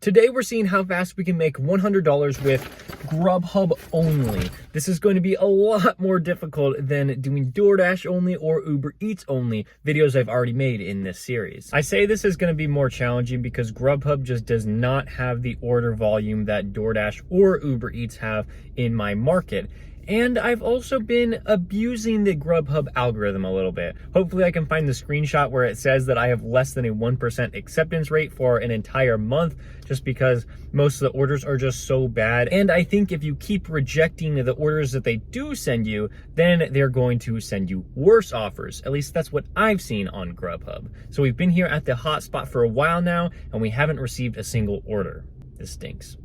Today we're seeing how fast we can make $100 with Grubhub only. This is going to be a lot more difficult than doing DoorDash only or Uber Eats only videos I've already made in this series. I say this is going to be more challenging because Grubhub just does not have the order volume that DoorDash or Uber Eats have in my market. And I've also been abusing the Grubhub algorithm a little bit. Hopefully I can find the screenshot where it says that I have less than a 1% acceptance rate for an entire month, just because most of the orders are just so bad. And I think if you keep rejecting the orders that they do send you, then they're going to send you worse offers. At least that's what I've seen on Grubhub. So we've been here at the hotspot for a while now, and we haven't received a single order. This stinks.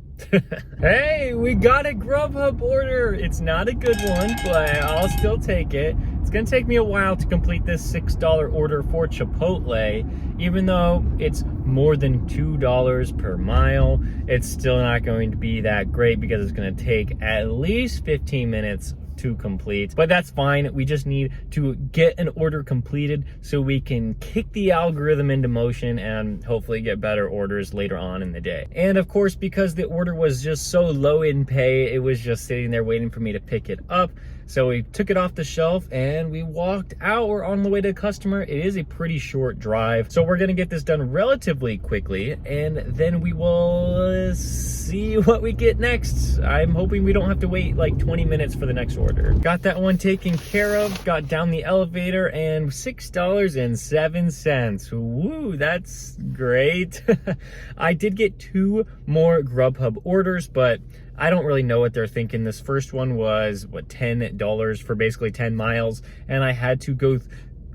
Hey, we got a Grubhub order. It's not a good one, but I'll still take it. It's gonna take me a while to complete this $6 order for Chipotle. Even though it's more than $2 per mile, it's still not going to be that great because it's gonna take at least 15 minutes to complete, but that's fine. We just need to get an order completed so we can kick the algorithm into motion and hopefully get better orders later on in the day. And of course, because the order was just so low in pay, it was just sitting there waiting for me to pick it up. So we took it off the shelf and we walked out. We're on the way to the customer. It is a pretty short drive, so we're gonna get this done relatively quickly, and then we will see what we get next. I'm hoping we don't have to wait like 20 minutes for the next order. Got that one taken care of, got down the elevator, and $6.07. Woo, that's great. I did get 2 more Grubhub orders, but I don't really know what they're thinking. This first one was, what, $10 for basically 10 miles, and I had to go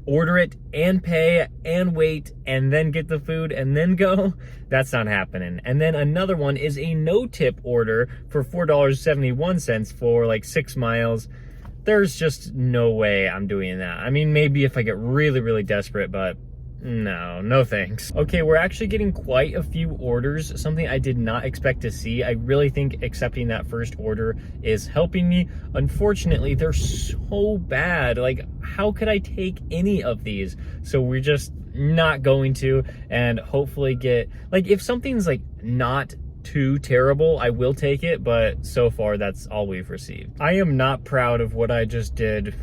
order it and pay and wait and then get the food and then go. That's not happening. And then another one is a no-tip order for $4.71 for like 6 miles. There's just no way I'm doing that. I mean, maybe if I get really, really desperate, but no thanks. Okay, we're actually getting quite a few orders, something I did not expect to see. I really think accepting that first order is helping me. Unfortunately, they're so bad. Like, how could I take any of these? So we're just not going to, and hopefully get, like, if something's like not too terrible, I will take it, but so far that's all we've received. I am not proud of what I just did.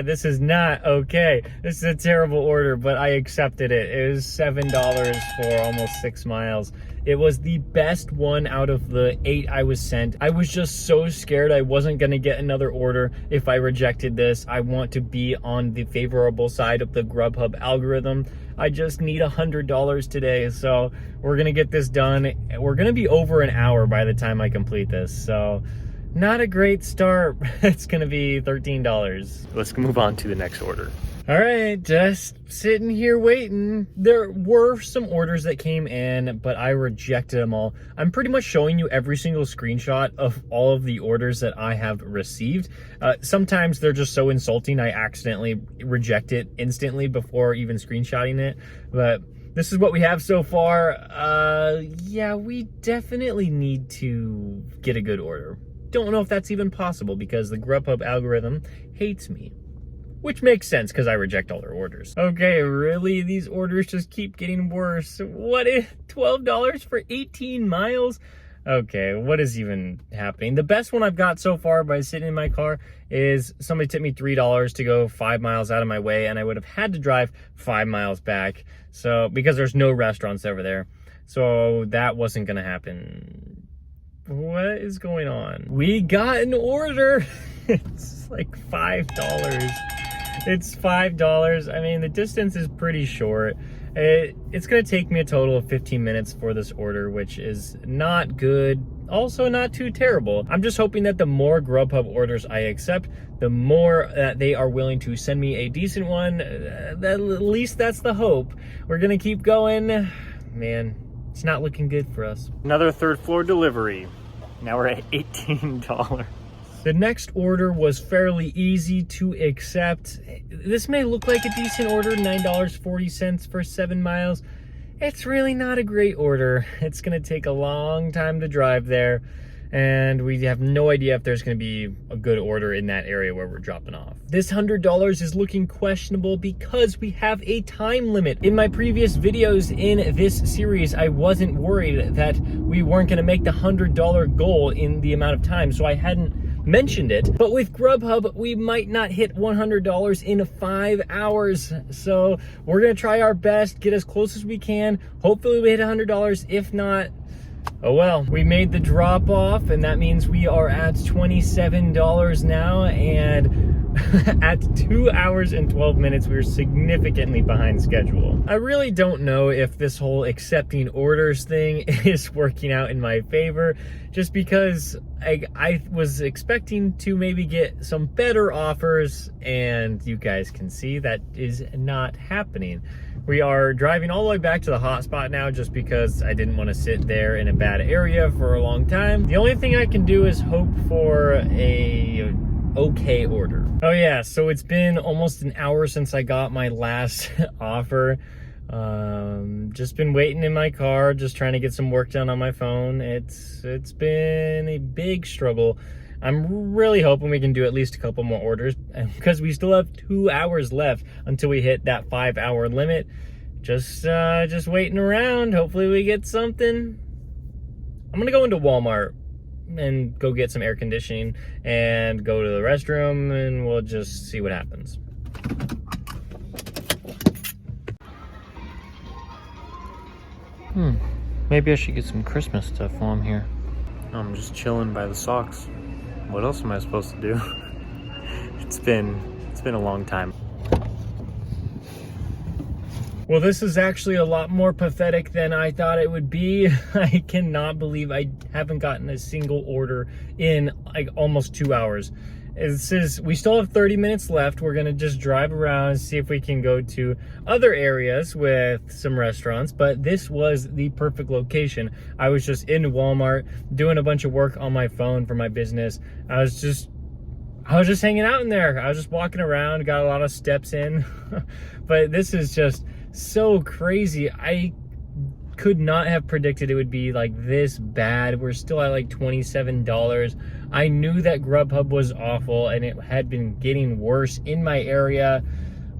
This is not okay. This is a terrible order, but I accepted it. It was $7 for almost 6 miles. It was the best one out of the 8 I was sent. I was just so scared I wasn't gonna get another order if I rejected this. I want to be on the favorable side of the Grubhub algorithm. I just need $100 today, so we're gonna get this done. We're gonna be over an hour by the time I complete this, so not a great start. It's gonna be $13. Let's move on to the next order. All right, just sitting here waiting. There were some orders that came in, but I rejected them all. I'm pretty much showing you every single screenshot of all of the orders that I have received. Sometimes they're just so insulting, I accidentally reject it instantly before even screenshotting it. But this is what we have so far. Yeah, we definitely need to get a good order. Don't know if that's even possible because the Grubhub algorithm hates me, which makes sense because I reject all their orders. Okay, really? These orders just keep getting worse. What if $12 for 18 miles? Okay, what is even happening? The best one I've got so far by sitting in my car is somebody tipped me $3 to go 5 miles out of my way, and I would have had to drive 5 miles back. So, because there's no restaurants over there. So that wasn't gonna happen. What is going on? We got an order. It's like $5. It's $5. I mean, the distance is pretty short. It's gonna take me a total of 15 minutes for this order, which is not good, also not too terrible. I'm just hoping that the more Grubhub orders I accept, the more that they are willing to send me a decent one. At least that's the hope. We're gonna keep going. Man, it's not looking good for us. Another 3rd floor delivery. Now we're at $18. The next order was fairly easy to accept. This may look like a decent order, $9.40 for 7 miles. It's really not a great order. It's gonna take a long time to drive there. and we have no idea if there's going to be a good order in that area where we're dropping off. This $100 is looking questionable because we have a time limit. In my previous videos in this series, I wasn't worried that we weren't going to make the $100 goal in the amount of time, so I hadn't mentioned it. But with Grubhub, we might not hit $100 in 5 hours. So we're gonna try our best, get as close as we can. Hopefully we hit $100. If not, oh well. We made the drop off, and that means we are at $27 now, and at 2 hours and 12 minutes, we're significantly behind schedule. I really don't know if this whole accepting orders thing is working out in my favor, just because I was expecting to maybe get some better offers, and you guys can see that is not happening. We are driving all the way back to the hotspot now just because I didn't want to sit there in a bad area for a long time. The only thing I can do is hope for a okay order. Oh yeah, so it's been almost an hour since I got my last offer. Just been waiting in my car, just trying to get some work done on my phone. It's been a big struggle. I'm really hoping we can do at least a couple more orders because we still have 2 hours left until we hit that 5 hour limit. Just waiting around. Hopefully we get something. I'm gonna go into Walmart and go get some air conditioning and go to the restroom, and we'll just see what happens. Maybe I should get some Christmas stuff while I'm here. I'm just chilling by the socks. What else am I supposed to do? It's been a long time. Well, this is actually a lot more pathetic than I thought it would be. I cannot believe I haven't gotten a single order in like almost 2 hours. We still have 30 minutes left. We're gonna just drive around and see if we can go to other areas with some restaurants, but this was the perfect location. I was just in Walmart doing a bunch of work on my phone for my business. I was just hanging out in there. I was just walking around, got a lot of steps in. But this is just so crazy. I could not have predicted it would be like this bad. We're still at like $27. I knew that Grubhub was awful and it had been getting worse in my area,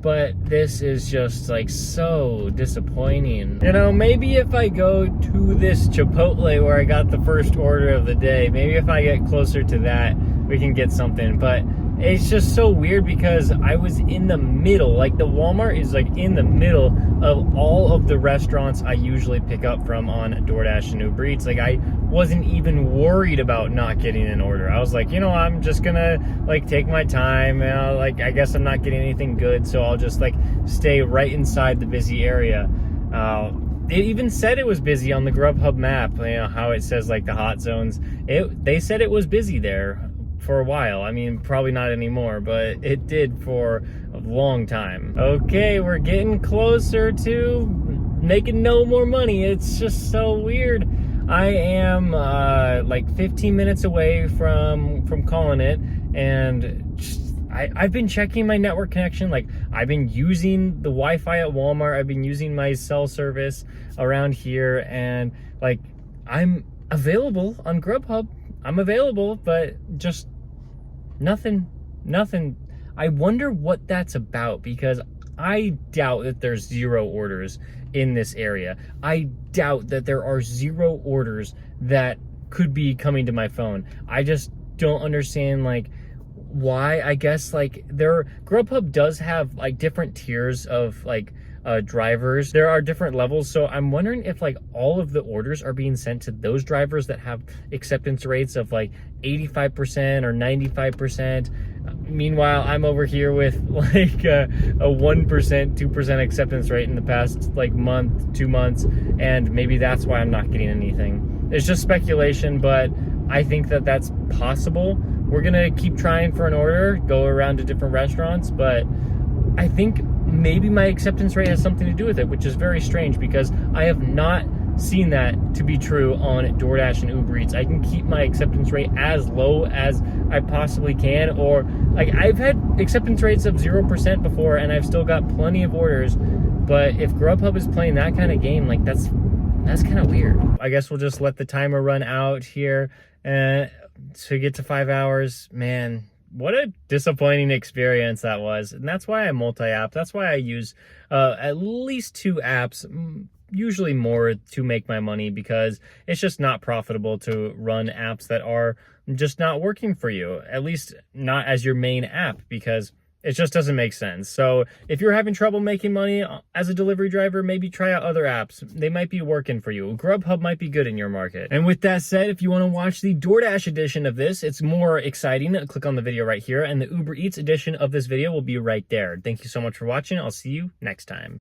but this is just like so disappointing. You know, maybe if I go to this Chipotle where I got the first order of the day, maybe if I get closer to that, we can get something. But it's just so weird because I was in the middle. Like the Walmart is like in the middle of all of the restaurants I usually pick up from on DoorDash and Uber Eats. Like I wasn't even worried about not getting an order. I was like, you know, I'm just gonna like take my time. Like I guess I'm not getting anything good, so I'll just like stay right inside the busy area. It even said it was busy on the Grubhub map. You know how it says like the hot zones. They said it was busy there for a while. I mean, probably not anymore, but it did for a long time. Okay, we're getting closer to making no more money. It's just so weird. I am like 15 minutes away from calling it, and I've been checking my network connection. Like I've been using the Wi-Fi at Walmart. I've been using my cell service around here, and like I'm available on Grubhub. I'm available, but just nothing. I wonder what that's about, because I doubt that there's 0 orders in this area. I doubt that there are 0 orders that could be coming to my phone. I just don't understand like why. I guess like Grubhub does have like different tiers of like drivers. There are different levels, so I'm wondering if like all of the orders are being sent to those drivers that have acceptance rates of like 85% or 95%. Meanwhile, I'm over here with like a 1%, 2% acceptance rate in the past like month, 2 months, and maybe that's why I'm not getting anything. It's just speculation, but I think that that's possible. We're gonna keep trying for an order, go around to different restaurants, but I think maybe my acceptance rate has something to do with it, which is very strange because I have not seen that to be true on DoorDash and Uber Eats. I can keep my acceptance rate as low as I possibly can, or like I've had acceptance rates of 0% before and I've still got plenty of orders. But if Grubhub is playing that kind of game, like that's That's kind of weird. I guess we'll just let the timer run out here to get to 5 hours. Man, what a disappointing experience that was. And that's why I multi-app. That's why I use at least 2 apps, usually more, to make my money, because it's just not profitable to run apps that are just not working for you, at least not as your main app, because it just doesn't make sense. So if you're having trouble making money as a delivery driver, maybe try out other apps. They might be working for you. Grubhub might be good in your market. And with that said, if you want to watch the DoorDash edition of this, it's more exciting. Click on the video right here, and the Uber Eats edition of this video will be right there. Thank you so much for watching. I'll see you next time.